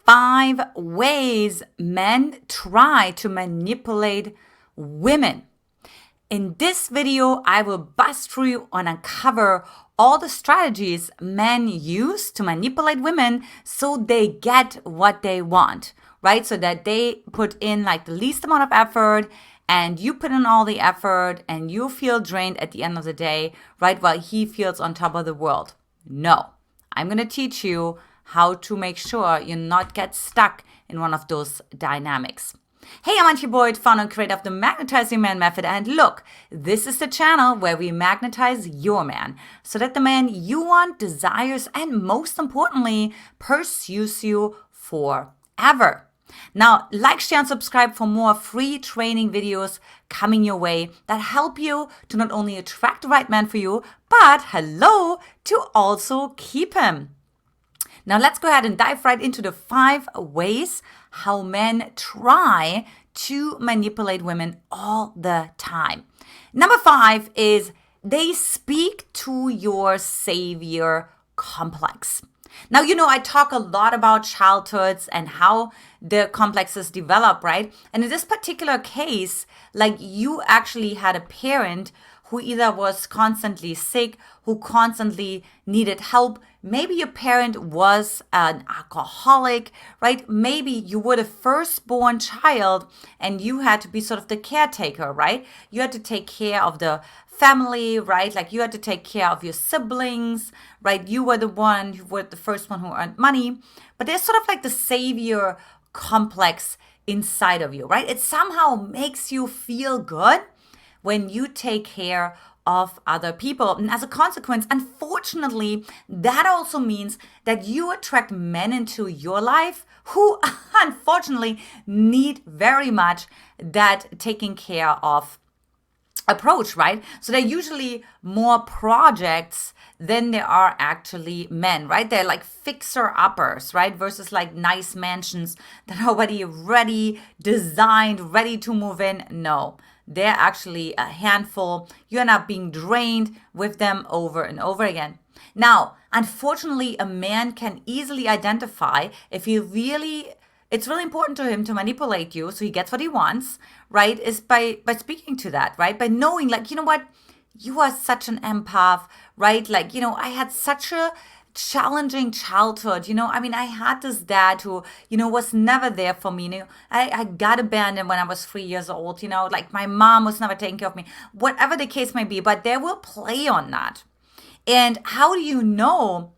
5 ways men try to manipulate women. In this video, I will bust through and uncover all the strategies men use to manipulate women so they get what they want, right? So that they put in like the least amount of effort and you put in all the effort and you feel drained at the end of the day, right? While he feels on top of the world. No, I'm going to teach you how to make sure you not get stuck in one of those dynamics. Hey, I'm Antia, founder and creator of the Magnetize Your Man method. And look, this is the channel where we magnetize your man so that the man you want desires and most importantly, pursues you forever. Now, like, share, and subscribe for more free training videos coming your way that help you to not only attract the right man for you, but to also keep him. Now let's go ahead and dive right into the 5 ways how men try to manipulate women all the time. Number 5 is they speak to your savior complex. Now, I talk a lot about childhoods and how the complexes develop, right? And in this particular case, like you actually had a parent who either was constantly sick, who constantly needed help. Maybe your parent was an alcoholic, right? Maybe you were the firstborn child and you had to be sort of the caretaker, right? You had to take care of the family, right? Like you had to take care of your siblings, right? You were the first one who earned money. But there's sort of like the savior complex inside of you, right? It somehow makes you feel good when you take care of other people. And as a consequence, unfortunately, that also means that you attract men into your life who unfortunately need very much that taking care of approach, right? So they're usually more projects than there are actually men, right? They're like fixer-uppers, right? Versus like nice mansions that are already ready, designed, ready to move in. No, they're actually a handful. You end up being drained with them over and over again. Now, unfortunately, a man can easily identify if it's really important to him to manipulate you so he gets what he wants, right? Is by speaking to that, right? By knowing like, you know what? You are such an empath, right? Like, I had such a challenging childhood. I had this dad who, was never there for me. I got abandoned when I was 3 years old, like my mom was never taking care of me, whatever the case may be, but they will play on that. And how do you know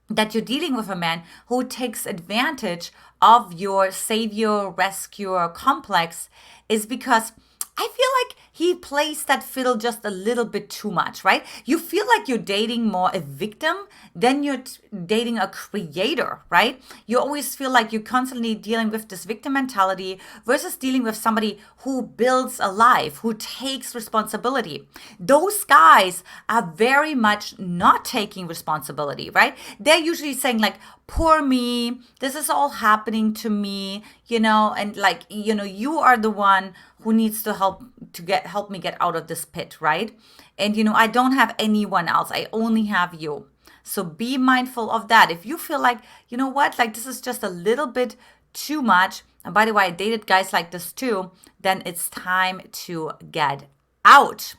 that you're dealing with a man who takes advantage of your savior rescuer complex is because I feel like he plays that fiddle just a little bit too much, right? You feel like you're dating more a victim than you're dating a creator, right? You always feel like you're constantly dealing with this victim mentality versus dealing with somebody who builds a life, who takes responsibility. Those guys are very much not taking responsibility, right? They're usually saying like, poor me, this is all happening to me, and like, you are the one who needs to help me get out of this pit, right? And I don't have anyone else. I only have you. So be mindful of that. If you feel like, like this is just a little bit too much, and by the way, I dated guys like this too, then it's time to get out.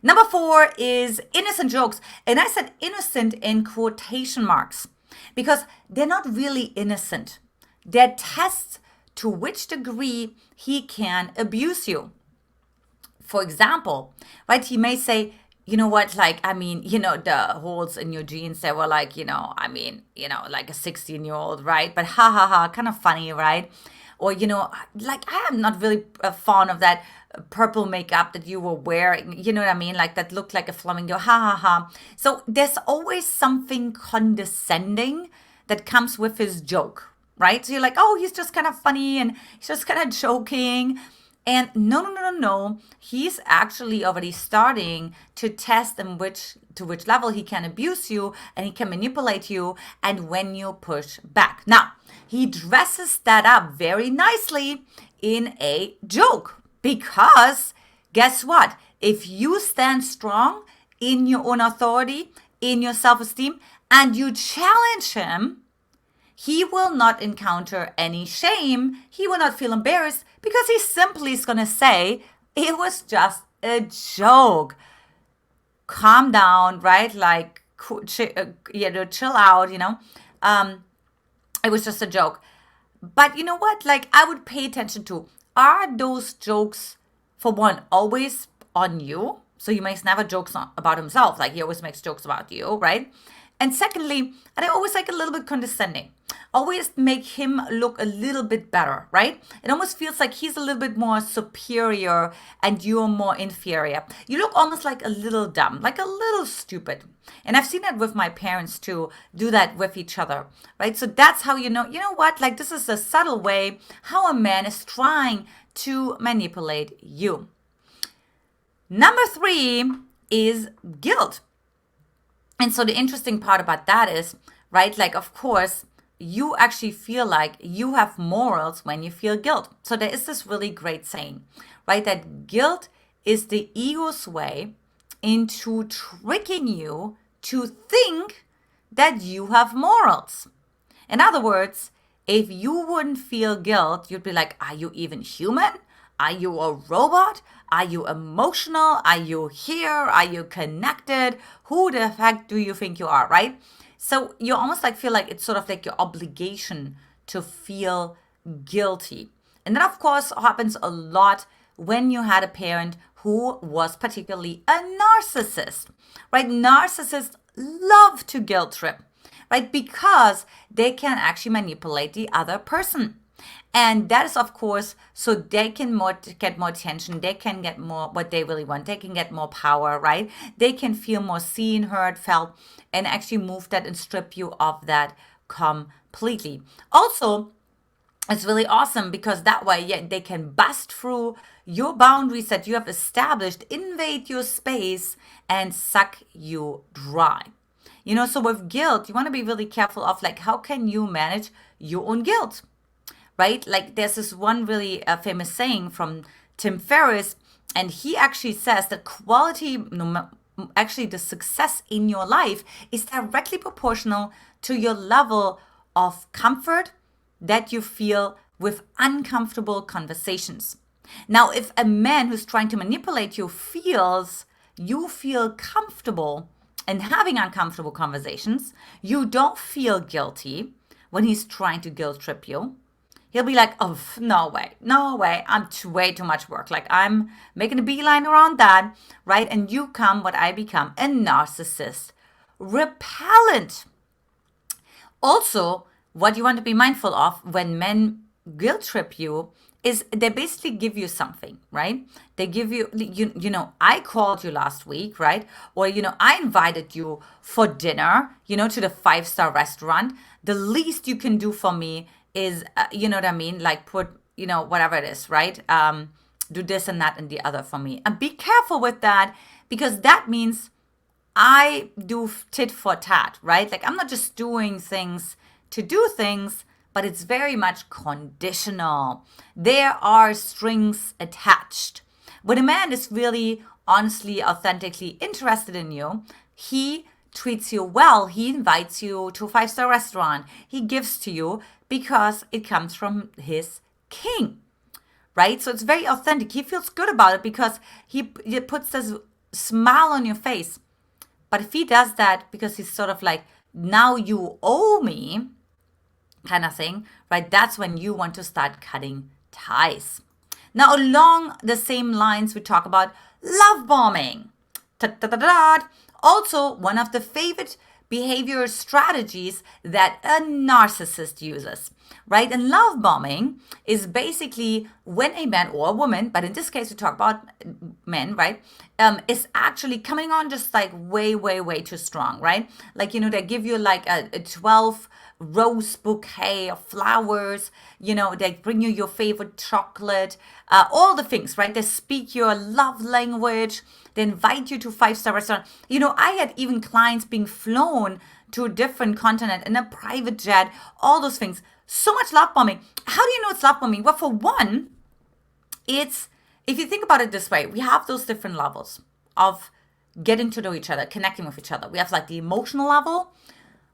Number 4 is innocent jokes. And I said innocent in quotation marks because they're not really innocent. They're tests to which degree he can abuse you. For example, right, he may say, the holes in your jeans, they were like, like a 16-year-old, right? But ha ha ha, kind of funny, right? Or, like I am not really fond of that purple makeup that you were wearing, like that looked like a flamingo, ha ha ha. So there's always something condescending that comes with his joke, right? So you're like, oh, he's just kind of funny and he's just kind of joking. And no. He's actually already starting to test to which level he can abuse you and he can manipulate you and when you push back. Now, he dresses that up very nicely in a joke because guess what? If you stand strong in your own authority, in your self-esteem, and you challenge him, he will not encounter any shame. He will not feel embarrassed because he simply is going to say, it was just a joke. Calm down, right? Like, chill out, it was just a joke. But you know what? Like, I would pay attention to, are those jokes, for one, always on you? So he makes never jokes about himself. Like, he always makes jokes about you, right? And secondly, and I always like a little bit condescending. Always make him look a little bit better, right? It almost feels like he's a little bit more superior and you're more inferior. You look almost like a little dumb, like a little stupid. And I've seen that with my parents too, do that with each other, right? So that's how you know what? Like, this is a subtle way how a man is trying to manipulate you. Number 3 is guilt. And so the interesting part about that is, right, like, of course, you actually feel like you have morals when you feel guilt. So there is this really great saying, right, that guilt is the ego's way into tricking you to think that you have morals. In other words, if you wouldn't feel guilt, you'd be like, are you even human? Are you a robot? Are you emotional? Are you here? Are you connected? Who the heck do you think you are, right? So you almost like feel like it's sort of like your obligation to feel guilty. And that, of course, happens a lot when you had a parent who was particularly a narcissist, right? Narcissists love to guilt trip, right? Because they can actually manipulate the other person. And that is, of course, so they can get more attention. They can get more what they really want. They can get more power, right? They can feel more seen, heard, felt, and actually move that and strip you of that completely. Also, it's really awesome because that way, they can bust through your boundaries that you have established, invade your space, and suck you dry. So with guilt, you want to be really careful of, like, how can you manage your own guilt? Right? Like, there's this one really famous saying from Tim Ferriss, and he actually says that actually the success in your life is directly proportional to your level of comfort that you feel with uncomfortable conversations. Now, if a man who's trying to manipulate you you feel comfortable in having uncomfortable conversations, you don't feel guilty when he's trying to guilt trip you. He'll be like, oh, no way, I'm way too much work. Like, I'm making a beeline around that, right? And you I become a narcissist. Repellent. Also, what you want to be mindful of when men guilt trip you is they basically give you something, right? They give you, I called you last week, right? Or, I invited you for dinner, to the 5-star restaurant. The least you can do for me is, you know what I mean? Like, put, whatever it is, right? Do this and that and the other for me. And be careful with that, because that means I do tit for tat, right? Like, I'm not just doing things to do things, but it's very much conditional. There are strings attached. When a man is really, honestly, authentically interested in you, he treats you well. He invites you to a 5-star restaurant. He gives to you because it comes from his king, right? So it's very authentic. He feels good about it because he puts this smile on your face. But if he does that because he's sort of like, now you owe me kind of thing, right? That's when you want to start cutting ties. Now, along the same lines, we talk about love bombing. Also, one of the favorite behavior strategies that a narcissist uses, right? And love bombing is basically when a man or a woman, but in this case we talk about men, right, is actually coming on just like way, way, way too strong, right? Like, they give you like a 12 rose bouquet of flowers, they bring you your favorite chocolate, all the things, right? They speak your love language. They invite you to 5-star restaurant. I had even clients being flown to a different continent in a private jet, all those things. So much love bombing. How do you know it's love bombing? Well, for one, if you think about it this way, we have those different levels of getting to know each other, connecting with each other. We have like the emotional level,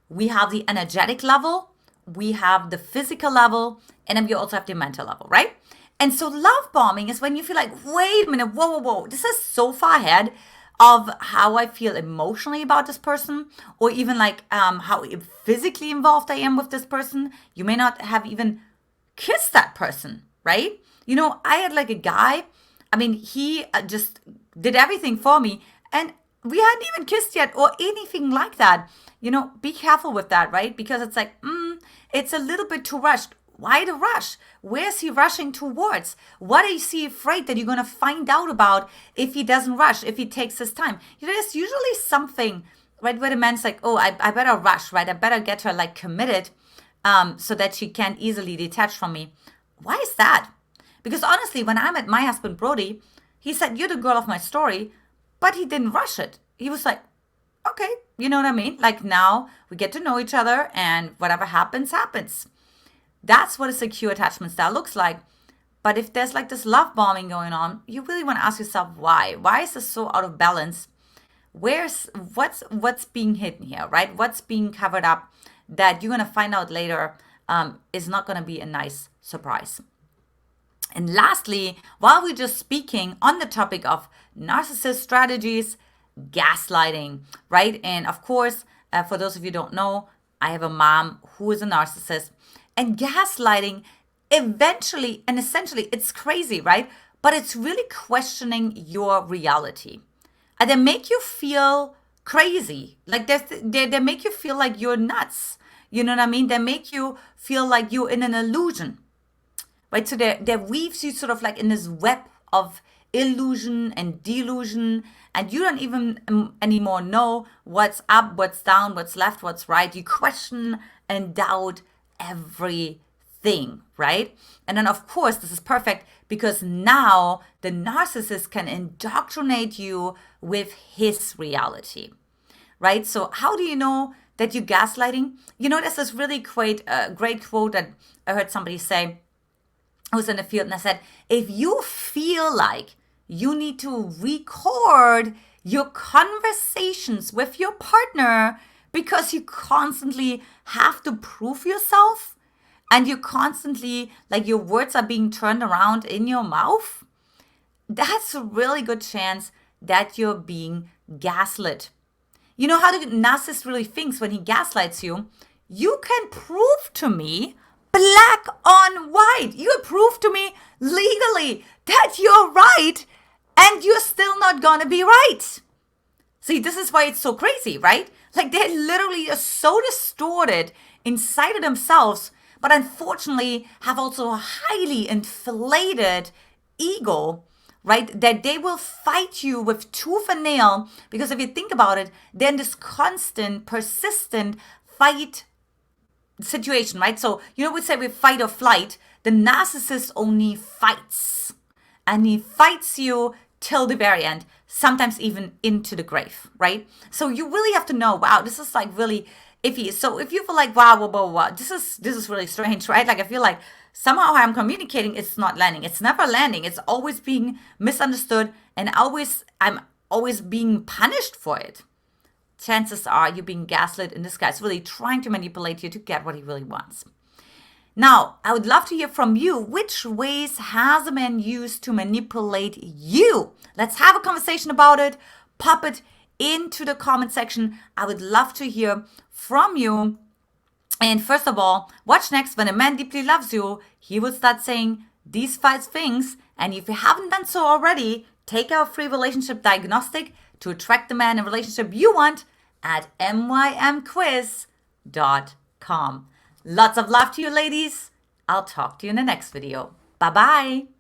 we have the energetic level, we have the physical level, and then we also have the mental level, right? And so love bombing is when you feel like, wait a minute, whoa, this is so far ahead of how I feel emotionally about this person, or even like how physically involved I am with this person. You may not have even kissed that person, right? You know, I had like a guy, I mean, he just did everything for me, and we hadn't even kissed yet or anything like that. You know, be careful with that, right? Because it's like, it's a little bit too rushed. Why the rush? Where's he rushing towards? What is he afraid that you're going to find out about if he doesn't rush, if he takes his time? You know, there's usually something, right, where the man's like, oh, I better rush, right? I better get her like committed so that she can't easily detach from me. Why is that? Because honestly, when I met my husband, Brody, he said, you're the girl of my story, but he didn't rush it. He was like, okay, you know what I mean? Like now we get to know each other and whatever happens, happens. That's what a secure attachment style looks like. But if there's like this love bombing going on, you really want to ask yourself why? Why is this so out of balance? What's being hidden here, right? What's being covered up that you're going to find out later is not going to be a nice surprise. And lastly, while we're just speaking on the topic of narcissist strategies, gaslighting, right? And of course, for those of you who don't know, I have a mom who is a narcissist. And gaslighting eventually and essentially, it's crazy, right? But it's really questioning your reality. And they make you feel crazy. Like they make you feel like you're nuts. You know what I mean? They make you feel like you're in an illusion, right? So they weaves you sort of like in this web of illusion and delusion, and you don't even anymore know what's up, what's down, what's left, what's right. You question and doubt everything, right? And then of course this is perfect because now the narcissist can indoctrinate you with his reality, right? So how do you know that you're gaslighting? You know, there's this really great quote that I heard somebody say. I was in the field and I said, if you feel like you need to record your conversations with your partner because you constantly have to prove yourself and you constantly, like your words are being turned around in your mouth, that's a really good chance that you're being gaslit. You know how the narcissist really thinks when he gaslights you? You can prove to me black on white. You prove to me legally that you're right and you're still not gonna be right. See, this is why it's so crazy, right? Like they're literally so distorted inside of themselves, but unfortunately have also a highly inflated ego, right? That they will fight you with tooth and nail because if you think about it, then this constant, persistent fight situation, right? So, you know, we say we fight or flight. The narcissist only fights. And he fights you till the very end, sometimes even into the grave, right? So you really have to know, wow, this is like really iffy. So if you feel like, wow, this is really strange, right? Like I feel like somehow I'm communicating, it's not landing. It's never landing. It's always being misunderstood and I'm always being punished for it. Chances are you're being gaslit and this guy's really trying to manipulate you to get what he really wants. Now, I would love to hear from you. Which ways has a man used to manipulate you? Let's have a conversation about it. Pop it into the comment section. I would love to hear from you. And first of all, watch next. When a man deeply loves you, he will start saying these 5 things. And if you haven't done so already, take our free relationship diagnostic to attract the man and relationship you want at mymquiz.com. Lots of love to you, ladies. I'll talk to you in the next video. Bye-bye.